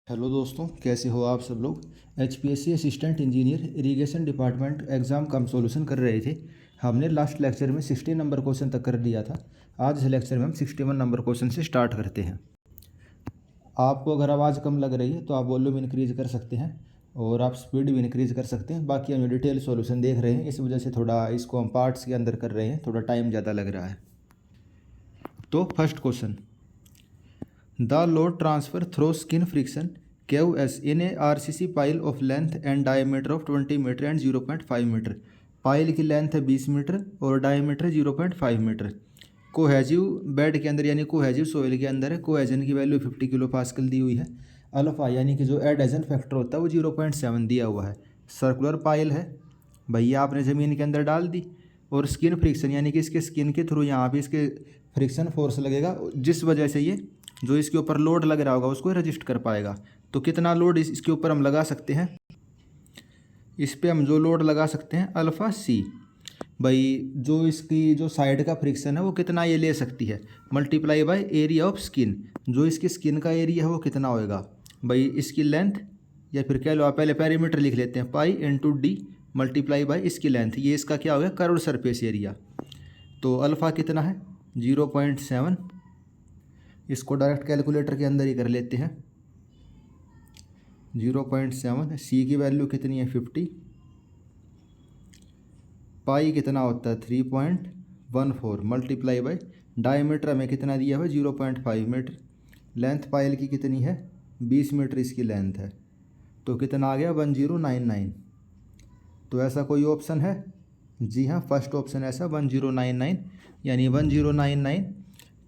Hello दोस्तों, कैसे हो आप सब लोग। HPSC assistant engineer irrigation department exam का हम सॉल्यूशन कर रहे थे। हमने लास्ट लेक्चर में 60 नंबर क्वेश्चन तक कर लिया था। आज इस लेक्चर में हम 61 नंबर क्वेश्चन से स्टार्ट करते हैं। आपको अगर आवाज़ कम लग रही है तो आप वॉल्यूम इंक्रीज़ कर सकते हैं और आप स्पीड भी इंक्रीज़ कर सकते हैं। बाकी हम डिटेल सॉल्यूशन देख रहे हैं, इस वजह से थोड़ा इसको हम पार्ट्स के अंदर कर रहे हैं, थोड़ा टाइम ज़्यादा लग रहा है। तो first question, The load transfer through skin friction QS in a RCC pile of length and diameter of 20 metre and 0.5 metre. Pile की लेंथ है 20 मीटर और डायमीटर 0.5 मीटर। कोहेजिव बेड के अंदर यानी कोहेजिव सोइल के अंदर है। कोहेजन की वैल्यू 50 किलो पास्कल दी हुई है। अल्फा यानी कि जो एडहेजन फैक्टर होता है वो 0.7 दिया हुआ है। सर्कुलर पाइल है भैया, आपने ज़मीन के अंदर डाल दी। और स्किन फ्रिक्शन यानी कि इसके स्किन के थ्रू यहाँ पे इसके फ्रिक्शन फोर्स लगेगा, जिस वजह से ये जो इसके ऊपर लोड लग रहा होगा उसको रजिस्ट कर पाएगा। तो कितना लोड इसके ऊपर हम लगा सकते हैं, इस पे हम जो लोड लगा सकते हैं अल्फ़ा सी। भाई जो इसकी जो साइड का फ्रिक्शन है वो कितना ये ले सकती है, multiply by area of skin. जो इसकी स्किन का एरिया है वो कितना होएगा भाई, इसकी लेंथ, या फिर कह लो आप पहले पेरीमीटर लिख लेते हैं, pi into D multiply by इसकी लेंथ। ये इसका क्या हो गया, कर्व्ड सरफेस एरिया। तो अल्फ़ा कितना है 0.7। इसको डायरेक्ट कैलकुलेटर के अंदर ही कर लेते हैं। 0.7, सी की वैल्यू कितनी है 50, पाई कितना होता है 3.14 मल्टीप्लाई बाय डायमीटर हमें कितना दिया हुआ 0.5 मीटर। लेंथ पाइल की कितनी है 20 मीटर इसकी लेंथ है, तो कितना आ गया 1099। तो ऐसा कोई ऑप्शन है, जी हाँ फर्स्ट ऑप्शन ऐसा 1099, यानी 1099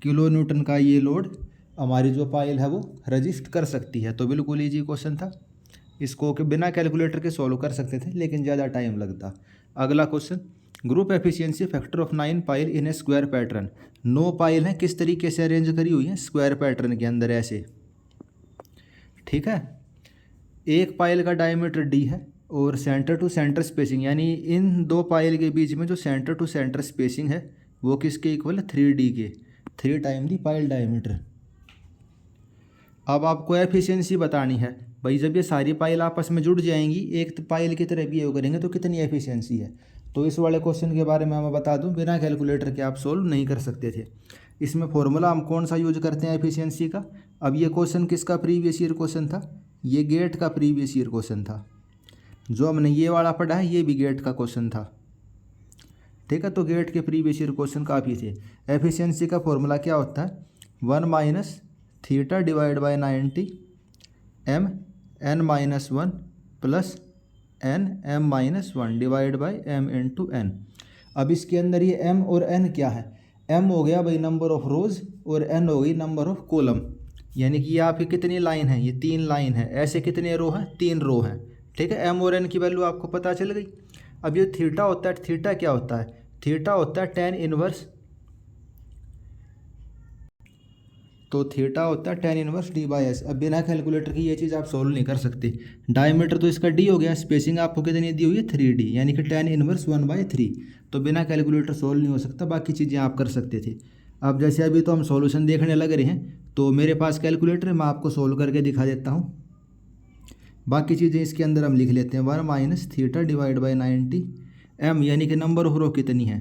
किलो न्यूटन का ये लोड हमारी जो पाइल है वो रजिस्ट कर सकती है। तो बिल्कुल ईजी क्वेश्चन था, इसको कि बिना कैलकुलेटर के सॉल्व कर सकते थे लेकिन ज़्यादा टाइम लगता। अगला question, group efficiency factor of 9 pile in A square pattern. 9 pile हैं, किस तरीके से अरेंज करी हुई हैं स्क्वायर पैटर्न के अंदर ऐसे, ठीक है। एक पाइल का डायमीटर डी है और सेंटर टू सेंटर स्पेसिंग यानी इन दो पाइल के बीच में जो सेंटर टू सेंटर स्पेसिंग है वो किसके इक्वल है 3D के, 3 टाइम दी पाइल डायमीटर। अब आपको एफिशिएंसी बतानी है भाई, जब ये सारी पाइल आपस में जुड़ जाएंगी एक पाइल की तरह बिहेव करेंगे तो कितनी एफिशिएंसी है। तो इस वाले क्वेश्चन के बारे में मैं बता दूं, बिना कैलकुलेटर के आप सोल्व नहीं कर सकते थे। इसमें फॉर्मूला हम कौन सा यूज करते हैं एफिशिएंसी का। अब ये क्वेश्चन किसका प्रीवियस ईयर क्वेश्चन था, ये गेट का प्रीवियस ईयर क्वेश्चन था। जो हमने ये वाला पढ़ा है ये भी गेट का क्वेश्चन था, ठीक है। तो गेट के प्रीवियस ईयर क्वेश्चन काफ़ी थे। एफिशिएंसी का फॉर्मूला क्या होता है, 1 minus theta divide by 90 M N minus 1 plus N M minus 1 divide by M into N. अब इसके अंदर ये एम और एन क्या है, एम हो गया भाई नंबर ऑफ रोज और एन हो गई नंबर ऑफ कॉलम। यानी कि ये आपकी कितनी लाइन है, ये 3 लाइन है। ऐसे कितने रो हैं, 3 रो हैं, ठीक है। एम और एन की वैल्यू आपको पता चल गई। अब ये थीटा होता है, थीटा क्या होता है, थीटा होता है tan इनवर्स, तो थीटा होता है tan inverse D by S. अब बिना कैलकुलेटर की ये चीज़ आप सोल्व नहीं कर सकते। डायमीटर तो इसका डी हो गया, स्पेसिंग आपको कितनी दी हुई है 3D, यानी कि tan इनवर्स 1/3। तो बिना कैलकुलेटर सोल्व नहीं हो सकता, बाकी चीज़ें आप कर सकते थे। अब जैसे अभी तो हम सॉल्यूशन देखने लग रहे हैं, तो मेरे पास कैलकुलेटर है, मैं आपको सोल्व करके दिखा देता हूँ। बाकी चीज़ें इसके अंदर हम लिख लेते हैं, 1 minus theta divide by 90 M, यानी कि नंबर ऑफ रो कितनी है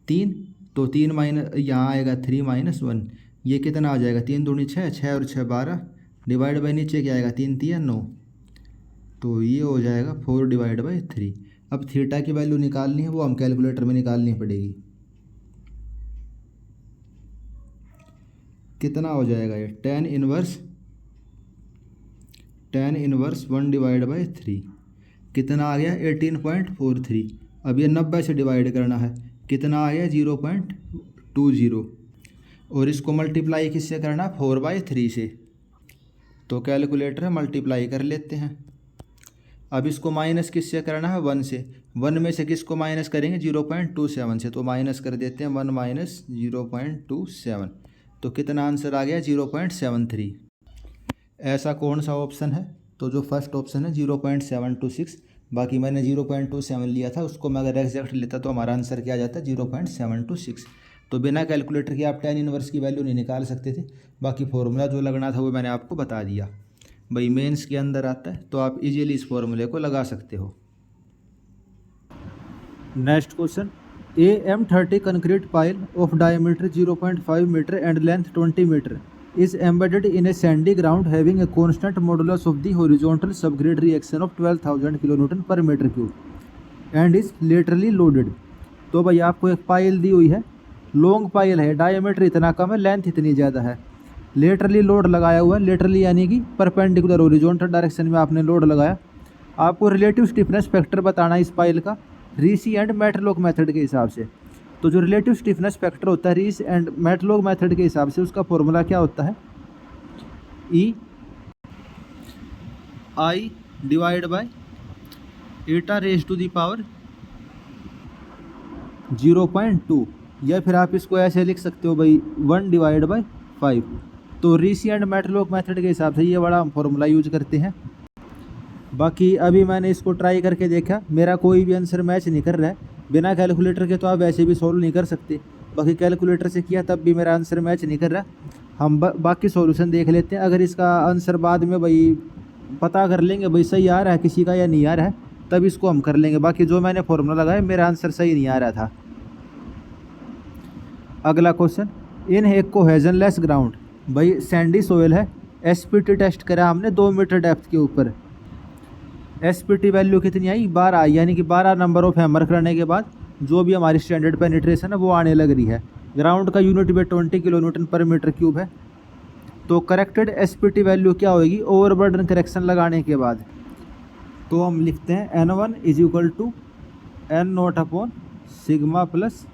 3, तो 3 माइनस यहाँ आएगा 3 माइनस 1, ये कितना आ जाएगा 3 दूनी 6, 6 और 6 12 डिवाइड बाई नीचे क्या आएगा 3 3 9, तो ये हो जाएगा 4 डिवाइड बाई 3। अब थीटा की वैल्यू निकालनी है, वो हम कैलकुलेटर में निकालनी पड़ेगी। कितना हो जाएगा ये tan इनवर्स 1 डिवाइड बाई 3 कितना आ गया 18.43। अब ये 90 से डिवाइड करना है, कितना आ गया 0.20, और इसको मल्टीप्लाई किससे करना है 4/3 से। तो कैलकुलेटर है मल्टीप्लाई कर लेते हैं। अब इसको माइनस किससे करना है 1 से, 1 में से किसको माइनस करेंगे 0.27 से, तो माइनस कर देते हैं 1 माइनस 0.27, तो कितना आंसर आ गया 0.73। ऐसा कौन सा ऑप्शन है, तो जो फर्स्ट ऑप्शन है 0.726। बाकी मैंने 0.27 लिया था, उसको मैं अगर एग्जैक्ट लेता तो हमारा आंसर क्या आ जाता 0.726। तो बिना कैलकुलेटर के आप tan इनवर्स की वैल्यू नहीं निकाल सकते थे। बाकी फॉर्मूला जो लगना था वो मैंने आपको बता दिया। भाई मेंस के अंदर आता है, तो आप इजीली इस फॉर्मूले को लगा सकते हो। Next question, AM30 concrete pile of diameter 0.5 meter and length 20 meter is embedded in a sandy ground having a constant modulus of the horizontal subgrade reaction of 12,000 kilonewton per meter cube and is laterally loaded। तो भाई आपको एक pile दी हुई है, long pile है, diameter इतना कम है, length इतनी ज़्यादा है, लेटरली लोड लगाया हुआ है, लेटरली यानी कि परपेंडिकुलर होरिजोनटल डायरेक्शन में आपने लोड लगाया। आपको रिलेटिव स्टिफनेस फैक्टर बताना है इस पाइल का रीसी एंड मैटलॉक मेथड के हिसाब से। तो जो रिलेटिव स्टिफनेस फैक्टर होता है रीस एंड मैटलॉक मेथड के हिसाब से, उसका फॉर्मूला क्या होता है, ई I divide by Etah raise to the power 0.2, या फिर आप इसको ऐसे लिख सकते हो भाई 1 डिवाइड बाय 5। तो रीसी एंड मैटलॉक मेथड के हिसाब से ये बड़ा हम फॉर्मूला यूज करते हैं। बाकी अभी मैंने इसको ट्राई करके देखा, मेरा कोई भी आंसर मैच नहीं कर रहा है। बिना कैलकुलेटर के तो आप वैसे भी सोल्व नहीं कर सकते, बाकी कैलकुलेटर से किया तब भी मेरा आंसर मैच नहीं कर रहा। हम बाकी सॉल्यूशन देख लेते हैं, अगर इसका आंसर बाद में भाई पता कर लेंगे भाई सही आ रहा है किसी का या नहीं आ रहा है, तब इसको हम कर लेंगे। बाकी जो मैंने फॉर्मूला लगाया मेरा आंसर सही नहीं आ रहा था। अगला क्वेश्चन, इन एक कोहेजनलेस ग्राउंड, भाई सैंडी सोयल है, एसपीटी टेस्ट करा हमने 2 मीटर डेप्थ के ऊपर, एसपीटी वैल्यू कितनी आई, 12 आई, यानी कि 12 नंबर ऑफ हैमर करने के बाद जो भी हमारी स्टैंडर्ड पेनिट्रेशन है वो आने लग रही है। ग्राउंड का यूनिट भी 20 किलोन्यूटन पर मीटर क्यूब है। तो करेक्टेड एसपीटी वैल्यू क्या होगी ओवरबर्डन करेक्शन लगाने के बाद, तो हम लिखते हैं N1 is equal to N0 upon sigma plus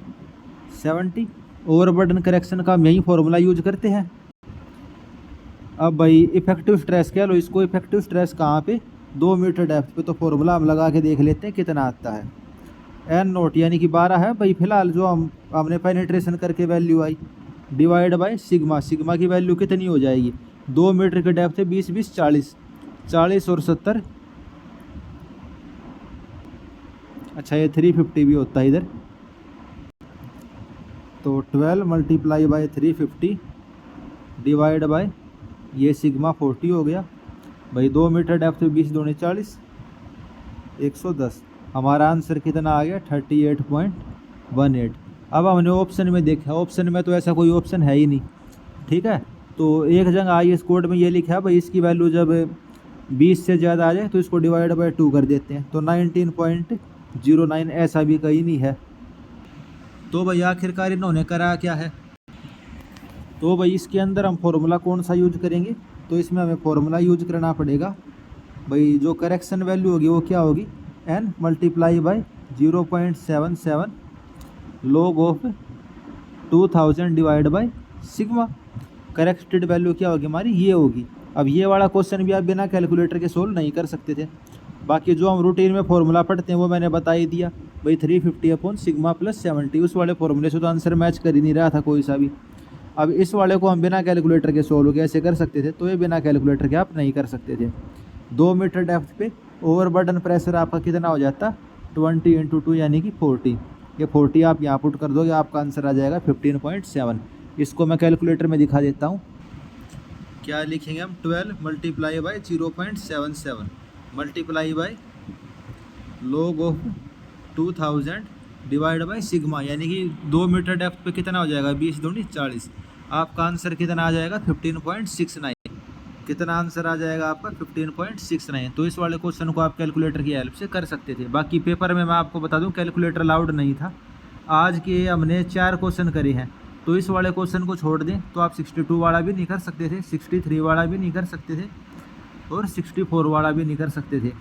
70। Overburden correction का हम यही फॉर्मूला यूज करते हैं। अब भाई इफेक्टिव स्ट्रेस कह लो इसको, इफेक्टिव स्ट्रेस कहाँ पे, 2 मीटर डेप्थ पे। तो फॉर्मूला हम लगा के देख लेते हैं कितना आता है। N0 यानी कि 12 है भाई फिलहाल जो हमने पेनिट्रेशन करके value I, divide by sigma, sigma की वैल्यू कितनी हो जाएगी, 2 मीटर की डेप्थ है 20 20 40, 40 और 70, अच्छा ये 350 भी होता है इधर। तो 12 मल्टीप्लाई बाय 350 डिवाइड बाय ये सिग्मा 40 हो गया भाई, 2 मीटर डेप्थ में 20 दूनी 40, 110। हमारा आंसर कितना आ गया 38.18। अब हमने ऑप्शन में देखा, ऑप्शन में तो ऐसा कोई ऑप्शन है ही नहीं, ठीक है। तो एक जगह IS कोड में ये लिखा है भाई इसकी वैल्यू जब 20 से ज़्यादा आ जाए तो इसको डिवाइड बाय 2 कर देते हैं, तो 19.09 ऐसा भी कहीं नहीं है। तो भाई आखिरकार इन्होंने करा क्या है, तो भाई इसके अंदर हम फॉर्मूला कौन सा यूज करेंगे, तो इसमें हमें फॉर्मूला यूज करना पड़ेगा भाई, जो करेक्शन वैल्यू होगी वो क्या होगी, n multiply by 0.77 log of 2000 divide by sigma. Corrected value क्या होगी हमारी, ये होगी। अब ये वाला क्वेश्चन भी आप बिना कैलकुलेटर के सोल्व नहीं कर सकते थे, बाकी जो हम रूटीन में फॉर्मूला पढ़ते हैं वो मैंने बता ही दिया भाई, 350 अपॉन सिग्मा प्लस 70। उस वाले फॉर्मूले से तो आंसर मैच कर ही नहीं रहा था कोई सा भी। अब इस वाले को हम बिना कैलकुलेटर के सोल्व कैसे कर सकते थे, तो ये बिना कैलकुलेटर के आप नहीं कर सकते थे। 2 मीटर डेप्थ पे ओवरबर्डन प्रेशर आपका कितना हो जाता, 20 × 2 यानी कि 40। ये 40 आप यहाँ पुट कर दोगे, आपका आंसर आ जाएगा 15.7। इसको मैं कैलकुलेटर में दिखा देता हूँ, क्या लिखेंगे हम, 12 multiply by 0.77 multiply by log of 2000 divide by sigma, यानी कि 2 मीटर डेप्थ पे कितना हो जाएगा, 20 दूनी 40। आपका आंसर कितना आ जाएगा 15.69। कितना आंसर आ जाएगा आपका 15.69। तो इस वाले क्वेश्चन को आप कैलकुलेटर की हेल्प से कर सकते थे। बाकी पेपर में मैं आपको बता दूं कैलकुलेटर अलाउड नहीं था। आज के हमने 4 क्वेश्चन करे हैं, तो इस वाले क्वेश्चन को छोड़ दें तो आप 62 वाला भी नहीं कर सकते थे, 63 वाला भी नहीं कर सकते थे, और 64 वाला भी नहीं कर सकते थे।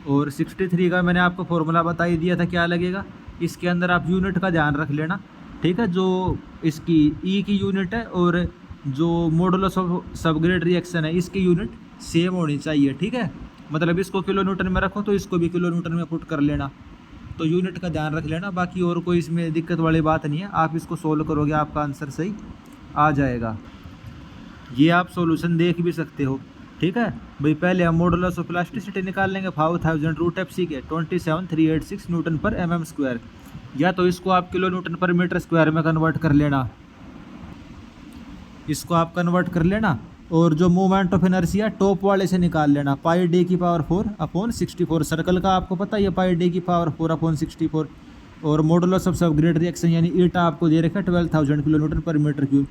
और 63 का मैंने आपको फॉर्मूला बता ही दिया था क्या लगेगा। इसके अंदर आप यूनिट का ध्यान रख लेना, ठीक है। जो इसकी ई की यूनिट है और जो मॉडुलस ऑफ सबग्रेड रिएक्शन है इसकी यूनिट सेम होनी चाहिए, ठीक है। मतलब इसको किलो न्यूटन में रखो तो इसको भी किलो न्यूटन में पुट कर लेना, तो यूनिट का ध्यान रख लेना। बाकी और कोई इसमें दिक्कत वाली बात नहीं है, आप इसको सोल्व करोगे आपका आंसर सही आ जाएगा। ये आप सॉल्यूशन देख भी सकते हो, ठीक है भाई। पहले हम मॉडुलस ऑफ इलास्टिसिटी निकाल लेंगे, 5000 रूट एफ सी के 27386 न्यूटन पर mm स्क्वायर, या तो इसको आप kilo newton per metre square में कन्वर्ट कर लेना, इसको आप कन्वर्ट कर लेना और जो मोमेंट ऑफ इनर्शिया टॉप वाले से निकाल लेना, पाई डी की पावर 4 अपॉन 64। सर्कल का आपको पता है पाई डी की पावर 4 अपॉन 64। और मॉडुलस ऑफ सबग्रेड रिएक्शन यानी ईटा आपको दे रखा है 12,000 किलोमीटर पर मीटर क्यूब।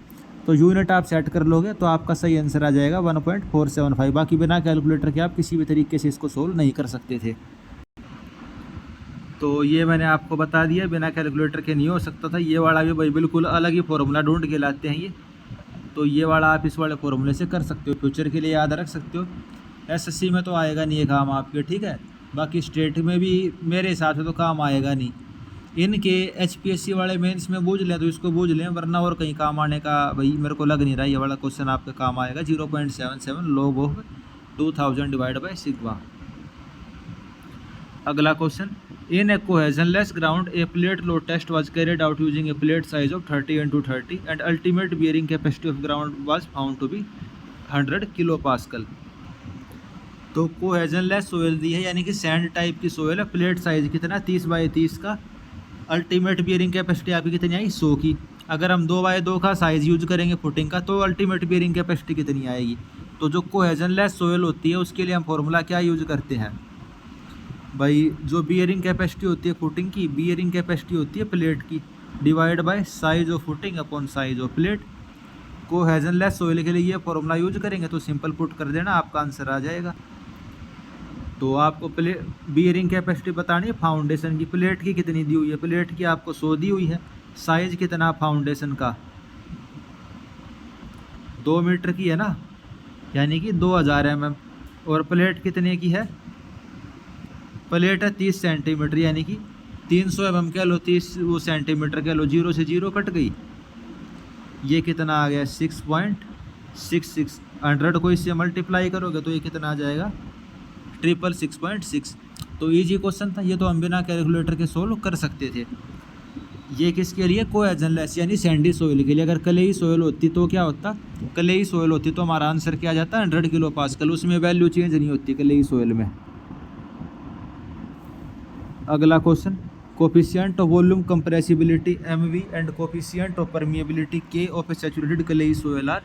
तो यूनिट आप सेट कर लोगे तो आपका सही आंसर आ जाएगा 1.475। बाकी बिना कैलकुलेटर के आप किसी भी तरीके से इसको सोल्व नहीं कर सकते थे। तो ये मैंने आपको बता दिया, बिना कैलकुलेटर के नहीं हो सकता था। ये वाला भी भाई बिल्कुल अलग ही फॉर्मूला ढूंढ के लाते हैं ये। तो ये वाला आप इस वाले फॉर्मूले से कर सकते हो, फ्यूचर के लिए याद रख सकते हो। एसएससी में तो आएगा नहीं ये काम आपके, ठीक है। बाकी स्टेट में भी मेरे हिसाब से तो काम आएगा नहीं। इनके एचपीएससी वाले मेंस में बूझ लें तो इसको बूझ लें, वरना और कहीं काम आने का भाई मेरे को लग नहीं रहा। ये वाला क्वेश्चन आपका काम आएगा। 0.77 log of 2000 divide by sigma. अगला question, in a cohesionless ground a plate load test was carried out using a plate size of 30 × 30 and ultimate bearing capacity of ground was found to be 100 kilo pascal. तो cohesionless soil दी है, यानी कि sand type की soil है। Plate size कितना 30x30 का। Ultimate bearing capacity आपकी कितनी आई 100 की। अगर हम 2x2 का साइज़ यूज करेंगे फुटिंग का तो अल्टीमेट बियरिंग कैपेसिटी कितनी आएगी। तो जो कोहेजनलेस सोयल होती है उसके लिए हम फॉर्मूला क्या यूज करते हैं भाई, जो बियरिंग कैपेसिटी होती है फुटिंग की, बियरिंग कैपेसिटी होती है प्लेट की, divide by size of footing upon size of plate. Cohesionless soil के लिए ये फॉर्मूला यूज करेंगे तो सिंपल पुट कर देना, आपका आंसर आ जाएगा। तो आपको बियरिंग कैपेसिटी बतानी है फाउंडेशन की। प्लेट की कितनी दी हुई है, प्लेट की आपको 100 दी हुई है। साइज कितना फाउंडेशन का 2 मीटर की है ना, यानी कि 2000 mm। और प्लेट कितने की है, प्लेट है 30 सेंटीमीटर, यानी कि 300 mm कह लो, 30 वो सेंटीमीटर कह लो। 0 से 0 कट गई, ये कितना आ गया 6.66। 100 को इससे मल्टीप्लाई करोगे तो ये कितना आ जाएगा 666.6। तो इजी क्वेश्चन था ये, तो हम बिना कैलकुलेटर के सोल्व कर सकते थे। ये किसके लिए, कोहेजनलेस यानी सैंडी सोयल के लिए। अगर क्लेई सोयल होती तो क्या होता, क्लेई सोयल होती तो हमारा आंसर क्या आ जाता 100 किलो पास्कल। उसमें वैल्यू चेंज नहीं होती क्लेई सोयल में। अगला question, coefficient of volume compressibility MV and coefficient of permeability K of a saturated clay soil are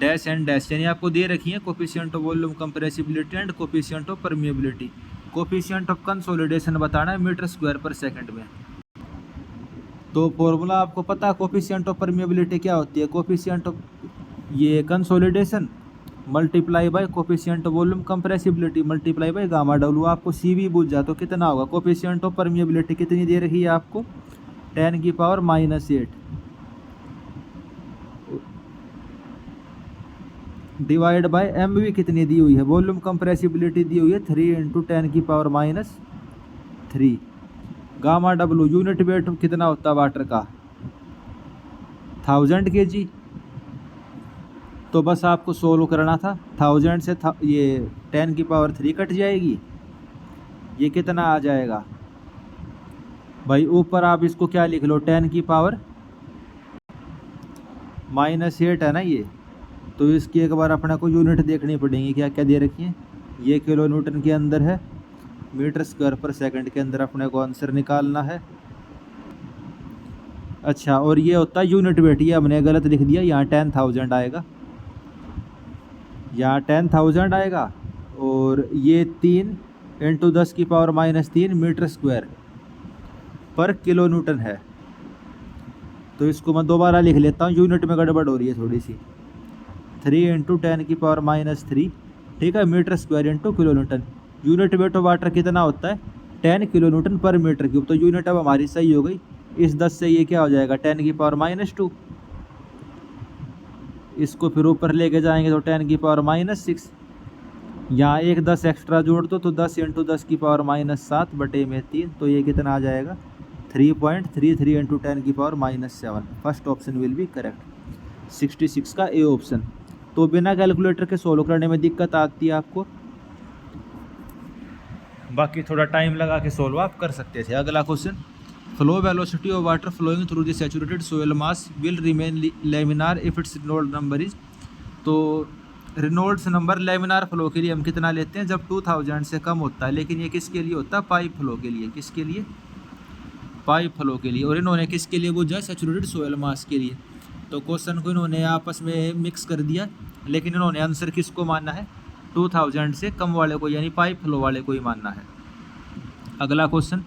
dash and dash, यानी आपको दे रखी है coefficient of volume compressibility and coefficient of permeability. Coefficient of consolidation बताना है metre square पर second में। तो फॉर्मूला आपको पता है कोफिशिएंट ऑफ परमिएबिलिटी क्या होती है, कोफिशिएंट ऑफ ये consolidation multiply by coefficient of volume compressibility multiply by gamma W. आपको CV बूझ जा तो कितना होगा, कोफिशिएंट ऑफ परमिएबिलिटी कितनी दे रखी है आपको 10⁻⁻8 डिवाइड बाय MV कितनी दी हुई है, वॉल्यूम कंप्रेसिबिलिटी दी हुई है 3 × 10⁻3। गामा डब्ल्यू यूनिट वेट कितना होता है वाटर का 1000 kg। तो बस आपको सोल्व करना था, 1000 से ये 10⁻3 कट जाएगी, ये कितना आ जाएगा भाई। ऊपर आप इसको क्या लिख लो 10⁻⁻8 है ना ये। तो इसकी एक बार अपने को यूनिट देखनी पड़ेगी, क्या क्या दे रखी है। ये किलो न्यूटन के अंदर है, मीटर स्क्वायर पर सेकंड के अंदर अपने को आंसर निकालना है। अच्छा, और ये होता है यूनिट वेट, ये हमने गलत लिख दिया, यहाँ 10,000 आएगा, यहाँ 10,000 आएगा। और ये 3 × 10⁻³ मीटर स्क्वायर पर किलो न्यूटन है। तो इसको मैं दोबारा लिख लेता हूँ, यूनिट में गड़बड़ हो रही है थोड़ी सी। 3 × 10⁻³ ठीक है, metre square into kilo newton. Unit weight of water कितना होता है 10 kilo newton per metre cube. तो यूनिट अब हमारी सही हो गई। इस 10 से ये क्या हो जाएगा 10⁻²। इसको फिर ऊपर लेके जाएंगे तो 10⁻⁻6। यहाँ एक 10 एक्स्ट्रा जोड़ दो तो 10 × 10⁻⁷/3। तो ये कितना आ जाएगा 3.33 × 10⁻⁻7। First option will be correct, 66 का ए ऑप्शन। तो बिना कैलकुलेटर के सोल्व करने में दिक्कत आती है आपको, बाकी थोड़ा टाइम लगा के सोल्व आप कर सकते थे। अगला question, flow velocity of water flowing through the saturated soil mass will remain laminar if its Reynolds number is. तो रेनॉल्ड्स नंबर लेमिनार फ्लो के लिए हम कितना लेते हैं जब 2000 से कम होता है, लेकिन ये किसके लिए होता है पाइप फ्लो के लिए। किसके लिए, पाइप फ्लो के लिए। और इन्होंने किसके लिए पूछा, सैचुरेटेड सोयल मास के लिए। तो क्वेश्चन को इन्होंने आपस में मिक्स कर दिया, लेकिन इन्होंने आंसर किसको माना है, 2000 से कम वाले को, यानी पाइप फ्लो वाले को ही मानना है। अगला question,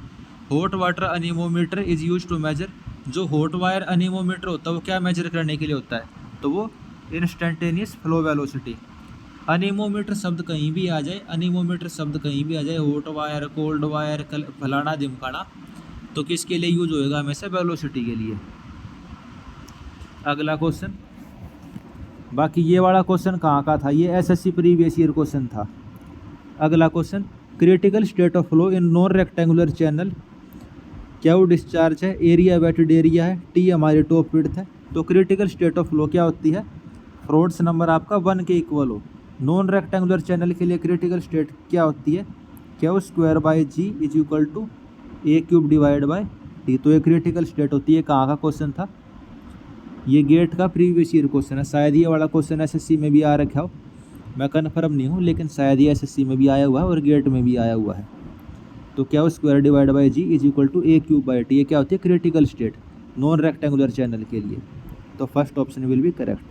hot water anemometer is use to measure. जो हॉट वायर अनीमोमीटर होता है वो क्या मेजर करने के लिए होता है, तो वो इंस्टेंटेनियस फ्लो वेलोसिटी। अनीमोमीटर शब्द कहीं भी आ जाए, अनीमोमीटर शब्द कहीं भी आ जाए, हॉट वायर, कोल्ड वायर, फलाना ढिमकाना, तो किसके लिए यूज होएगा, हमेशा वेलोसिटी के लिए। अगला क्वेश्चन, बाकी ये वाला क्वेश्चन कहाँ का था, ये एसएससी प्रीवियस ईयर क्वेश्चन था। अगला question, critical state of flow in non rectangular channel, क्या वो डिस्चार्ज है, एरिया वेटेड एरिया है, टी हमारी टॉप विड्थ है। तो क्रिटिकल स्टेट ऑफ फ्लो क्या होती है, फ्रॉड्स नंबर आपका 1 के इक्वल हो। नॉन रेक्टेंगुलर चैनल के लिए क्रिटिकल स्टेट क्या होती है, क्या square by ji is equal to A cube divide by T. तो ये क्रिटिकल स्टेट होती है। कहाँ का क्वेश्चन था, ये गेट का प्रीवियस ईयर क्वेश्चन है। शायद ये वाला क्वेश्चन एसएससी में भी आ रखा हो, मैं कन्फर्म नहीं हूँ, लेकिन शायद ये एसएससी में भी आया हुआ है और गेट में भी आया हुआ है। तो क्या square divide by ji is equal to A cube by t, ये क्या होती है, critical state non rectangular channel के लिए। तो first option will be correct.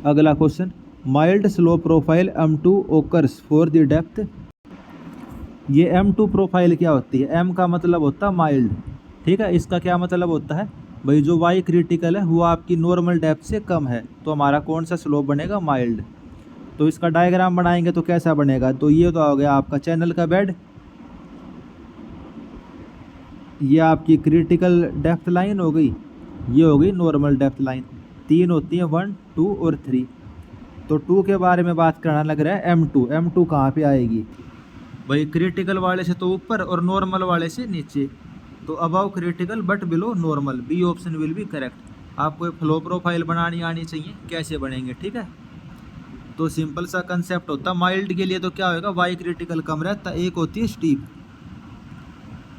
अगला question, mild slope profile M2 occurs for the depth. ये M2 प्रोफाइल क्या होती है, M का मतलब होता है माइल्ड, ठीक है। इसका क्या मतलब होता है भाई, जो वाई क्रिटिकल है वो आपकी नॉर्मल डेप्थ से कम है, तो हमारा कौन सा स्लोप बनेगा, माइल्ड। तो इसका डायग्राम बनाएंगे तो कैसा बनेगा, तो ये तो हो गया आपका चैनल का बेड, ये आपकी क्रिटिकल डेप्थ लाइन हो गई, ये हो गई नॉर्मल डेप्थ लाइन। 3 होती है, 1, 2 और 3। तो 2 के बारे में बात करना लग रहा है M2। M2 कहाँ पे आएगी भाई, क्रिटिकल वाले से तो ऊपर और नॉर्मल वाले से नीचे। तो above critical but below normal, B option will be correct. आपको एक फ्लो प्रोफाइल बनानी आनी चाहिए, कैसे बनेंगे, ठीक है। तो सिंपल सा कंसेप्ट होता, माइल्ड के लिए तो क्या होएगा, वाई क्रिटिकल कम रहता, एक होती है स्टीप।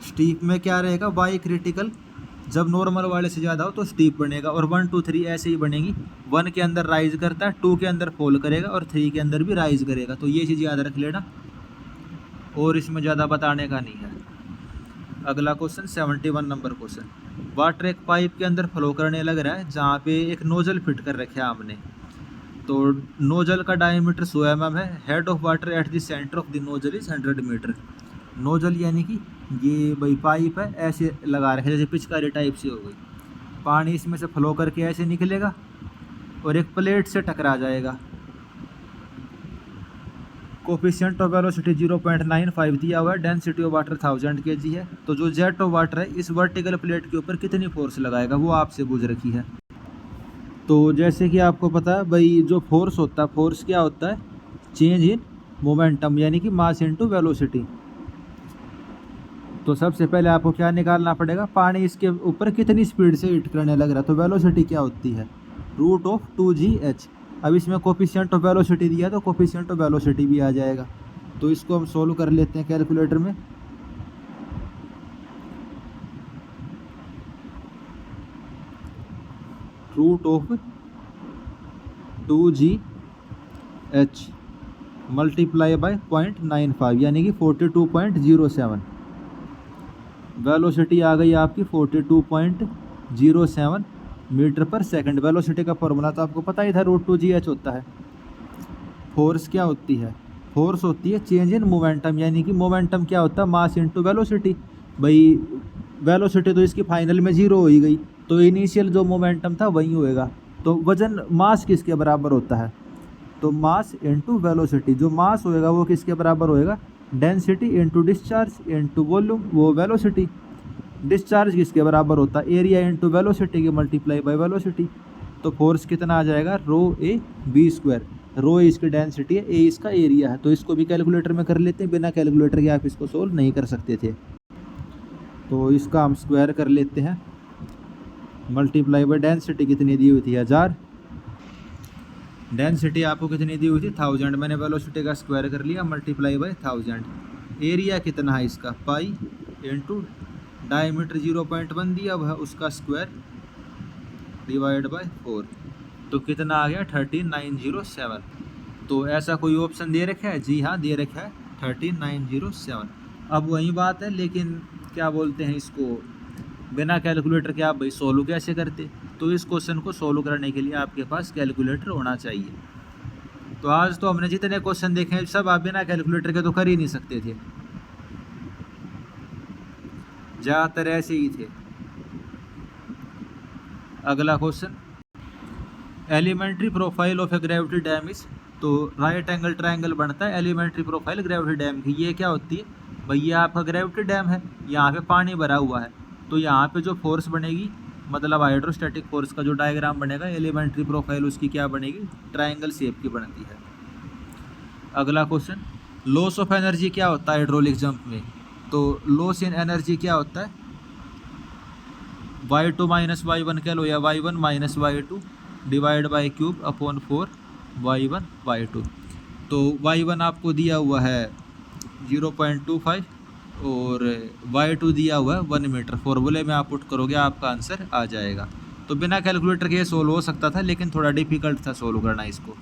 स्टीप में क्या रहेगा, वाई क्रिटिकल जब नॉर्मल वाले से ज़्यादा हो तो स्टीप बनेगा, और 1, 2, 3 ऐसे ही बनेगी। 1 के अंदर राइज करता है, 2 के अंदर फॉल करेगा और 3 के अंदर भी राइज करेगा। तो ये चीज़ याद रख लेना, और इसमें ज़्यादा बताने का नहीं है। अगला क्वेश्चन 71 नंबर क्वेश्चन, वाटर एक पाइप के अंदर फ्लो करने लग रहा है जहाँ पे एक नोजल फिट कर रखे है हमने। तो नोजल का डायमीटर 100 mm है, head of water at the centre of the nozzle is 100 metre. Nozzle यानी कि ये भाई पाइप है, ऐसे लगा रखे जैसे पिचकारी टाइप से हो गई, पानी इसमें से फ्लो करके ऐसे निकलेगा और एक प्लेट से टकरा जाएगा। कोफिशिएंट ऑफ वेलोसिटी 0.95 दिया हुआ है, डेंसिटी ऑफ वाटर 1000 kg है। तो जो जेट ऑफ वाटर है इस वर्टिकल प्लेट के ऊपर कितनी फोर्स लगाएगा वो आपसे पूछ रखी है। तो जैसे कि आपको पता है भाई, जो फोर्स होता है, फोर्स क्या होता है, चेंज इन मोमेंटम, यानी कि मास इनटू वेलोसिटी। तो सबसे पहले आपको क्या निकालना पड़ेगा, पानी इसके ऊपर कितनी स्पीड से हिट करने लग रहा है। तो वेलोसिटी क्या होती है, √2gh। अब इसमें कोफिशिएंट ऑफ वेलोसिटी दिया तो कोफिशिएंट ऑफ वेलोसिटी भी आ जाएगा। तो इसको हम सोल्व कर लेते हैं कैलकुलेटर में। √2gh मल्टीप्लाई बाय 0.95 यानी कि 42.07। वेलोसिटी आ गई आपकी 42.07 मीटर पर सेकंड। वेलोसिटी का फॉर्मूला तो आपको पता ही था, √2gh होता है। फोर्स क्या होती है, फोर्स होती है चेंज इन मोमेंटम, यानी कि मोमेंटम क्या होता है, मास इनटू वेलोसिटी। भाई वेलोसिटी तो इसकी फाइनल में 0 हो ही गई, तो इनिशियल जो मोमेंटम था वही होएगा। तो वजन मास किसके बराबर होता है, तो मास इनटू वेलोसिटी। जो मास होएगा वो किसके बराबर होएगा, density into discharge into volume, वो वेलोसिटी। डिस्चार्ज किसके बराबर होता है, एरिया इनटू वेलोसिटी के मल्टीप्लाई बाय वेलोसिटी। तो फोर्स कितना आ जाएगा, ρ(a)v²। रो इसकी डेंसिटी है, ए इसका एरिया है। तो इसको भी कैलकुलेटर में कर लेते हैं, बिना कैलकुलेटर के आप इसको सोल्व नहीं कर सकते थे। तो इसका हम स्क्वायर कर लेते हैं, मल्टीप्लाई बाय डेंसिटी कितनी दी हुई थी, 1000। डेंसिटी आपको कितनी दी हुई थी, 1000। मैंने वेलोसिटी का स्क्वायर कर लिया, मल्टीप्लाई बाय 1000। एरिया कितना है इसका, पाई इंटू डायमीटर 0.1 दिया हुआ है, उसका स्क्वायर डिवाइड बाय 4। तो कितना आ गया, 13907। तो ऐसा कोई ऑप्शन दे रखा है, जी हाँ दे रखा है 13907। अब वही बात है, लेकिन क्या बोलते हैं इसको, बिना कैलकुलेटर के आप भाई सोल्व कैसे करते। तो तो इस क्वेश्चन को सोल्व करने के लिए आपके पास कैलकुलेटर होना चाहिए। तो आज तो हमने जितने क्वेश्चन देखे हैं सब आप बिना कैलकुलेटर के तो कर ही नहीं सकते थे, ज़्यादातर ऐसे ही थे। अगला question, elementary profile of a gravity dam is, तो राइट एंगल ट्रायंगल बनता है एलिमेंट्री प्रोफाइल ग्रेविटी डैम की। ये क्या होती है भाई, ये आपका ग्रेविटी डैम है, यहाँ पे पानी भरा हुआ है, तो यहाँ पे जो फोर्स बनेगी मतलब हाइड्रोस्टैटिक फोर्स का जो डायग्राम बनेगा एलिमेंट्री प्रोफाइल उसकी क्या बनेगी, ट्रायंगल शेप की बनती है। अगला क्वेश्चन, लॉस ऑफ एनर्जी क्या होता है हाइड्रोलिक जंप में, तो लॉस इन एनर्जी क्या होता है, y2 माइनस y1 कह लो या y1 minus y2 divide by cube upon 4 y1 y2। तो y1 आपको दिया हुआ है 0.25 और y2 दिया हुआ है 1 मीटर। फॉर्मूले में आप पुट करोगे आपका आंसर आ जाएगा। तो बिना कैलकुलेटर के ये सोल्व हो सकता था, लेकिन थोड़ा डिफिकल्ट था सोल्व करना इसको,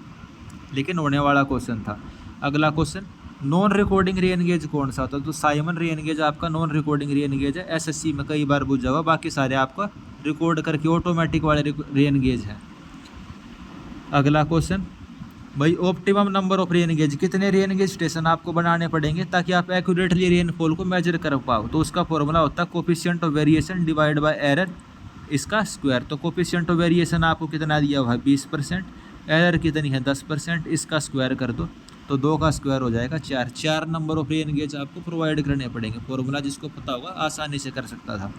लेकिन होने वाला क्वेश्चन था। अगला क्वेश्चन, नॉन रिकॉर्डिंग री एनगेज कौन सा होता है, तो साइमन री एनगेज आपका नॉन रिकॉर्डिंग री एनगेज है, एसएससी में कई बार पूछा हुआ, बाकी सारे आपका रिकॉर्ड करके ऑटोमेटिक वाले री एनगेज है। अगला क्वेश्चन, भाई ऑप्टिमम नंबर ऑफ री एनगेज, कितने री एनगेज स्टेशन आपको बनाने पड़ेंगे ताकि आप एक्यूरेटली रेनफॉल को मेजर कर पाओ, तो उसका फॉर्मूला होता है coefficient of variation divide by error इसका स्क्वायर। तो कोफिशिएंट ऑफ वेरिएशन आपको कितना दिया हुआ है 20%, एरर कितनी है 10%, इसका स्क्वायर कर दो तो 2 का स्क्वायर हो जाएगा 4। 4 नंबर ऑफ री एनगेज आपको प्रोवाइड करने पड़ेंगे। फॉर्मूला जिसको पता होगा आसानी से कर सकता था।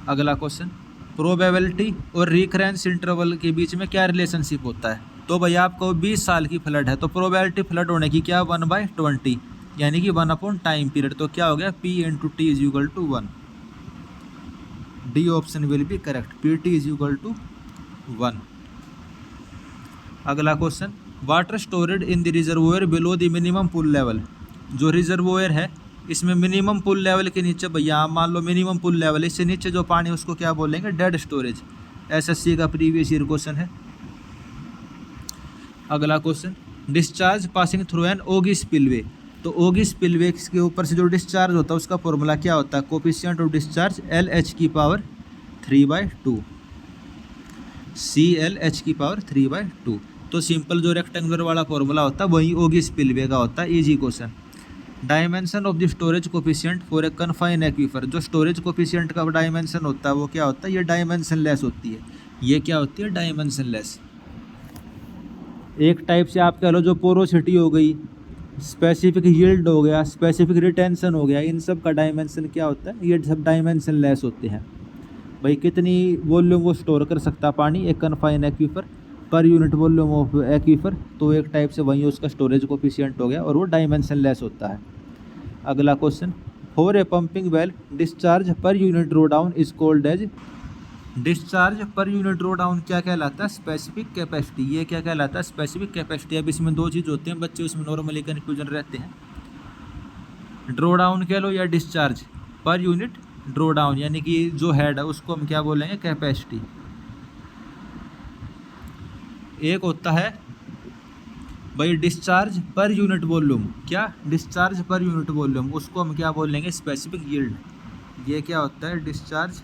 अगला क्वेश्चन, प्रोबेबिलिटी और रिकरेंस इंटरवल के बीच में क्या रिलेशनशिप होता है, तो भाई आपको 20 साल की फ्लड है तो प्रोबेबिलिटी फ्लड होने की क्या 1/20 यानी कि 1 अपॉन टाइम पीरियड। तो क्या हो गया P into T is equal to 1। D option will be correct, PT is equal to 1। अगला question, water stored in the reservoir below the minimum pool level, जो रिजर्वोयर है इसमें मिनिमम पुल लेवल के नीचे, भैया आप मान लो मिनिमम पुल लेवल, इससे नीचे जो पानी उसको क्या बोलेंगे डेड स्टोरेज। एसएससी का प्रीवियस ईयर क्वेश्चन है। अगला question, discharge passing through an Oggy spillway, तो ओगी स्पिलवे के ऊपर से जो डिस्चार्ज होता है उसका फॉर्मूला क्या होता है, coefficient of discharge LH⁻3/2 CLH⁻3/2। तो सिंपल जो रेक्टेंगुलर वाला फॉर्मूला होता है वही ओगी स्पिलवे का होता है। Easy question. Dimension of the storage coefficient for a confine aquifer, जो स्टोरेज कोफिशिएंट का डायमेंशन होता है वो क्या होता है, ये डायमेंशन लेस होती है। ये क्या होती है डायमेंशन लेस। एक टाइप से आप कह लो जो पोरोसिटी हो गई, स्पेसिफिक यील्ड हो गया, स्पेसिफिक रिटेंशन हो गया, इन सब का डायमेंशन क्या होता है, ये सब डायमेंशन लेस होते हैं। भाई कितनी वॉल्यूम वो स्टोर कर सकता पानी एक confine aquifer per unit volume of aquifer, तो एक टाइप से वही उसका स्टोरेज कोफिशिएंट हो गया और वो डायमेंशन लेस होता है। अगला question, for a pumping well discharge per unit draw down is called as, discharge per unit draw down क्या कहलाता है, स्पेसिफिक कैपेसिटी। ये क्या कहलाता है, स्पेसिफिक कैपेसिटी। अब इसमें 2 चीज़ होते हैं, बच्चे उसमें नॉर्मली कन्फ्यूजन रहते हैं, ड्रॉ डाउन कह लो या discharge per unit draw down, यानी कि जो हेड है उसको हम क्या बोलेंगे कैपेसिटी। एक होता है भाई डिस्चार्ज पर यूनिट वॉल्यूम, क्या डिस्चार्ज पर यूनिट वॉल्यूम, उसको हम क्या बोलेंगे स्पेसिफिक यील्ड। ये क्या होता है डिस्चार्ज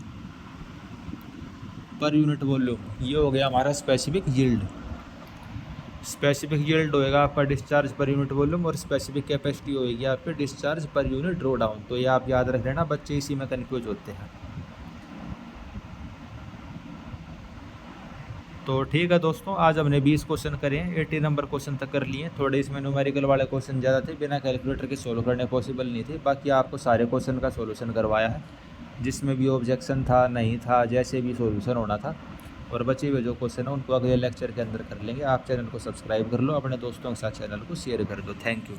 पर यूनिट वॉल्यूम, ये हो गया हमारा स्पेसिफिक यील्ड। स्पेसिफिक यील्ड होएगा आपका डिस्चार्ज पर यूनिट वॉल्यूम और स्पेसिफिक कैपेसिटी होएगी आपके discharge per unit draw down. तो ये आप याद रख लेना, बच्चे इसी में कन्फ्यूज होते हैं। तो ठीक है दोस्तों, आज हमने 20 क्वेश्चन करे हैं, 80 नंबर क्वेश्चन तक कर लिए। थोड़े इसमें न्यूमेरिकल वाले क्वेश्चन ज़्यादा थे, बिना कैलकुलेटर के सोल्व करने पॉसिबल नहीं थे। बाकी आपको सारे क्वेश्चन का सोल्यूशन करवाया है, जिसमें भी ऑब्जेक्शन था नहीं था, जैसे भी सोल्यूशन होना था। और बचे हुए जो क्वेश्चन है उनको अगले लेक्चर के अंदर कर लेंगे। आप चैनल को सब्सक्राइब कर लो, अपने दोस्तों के साथ चैनल को शेयर कर दो। Thank you.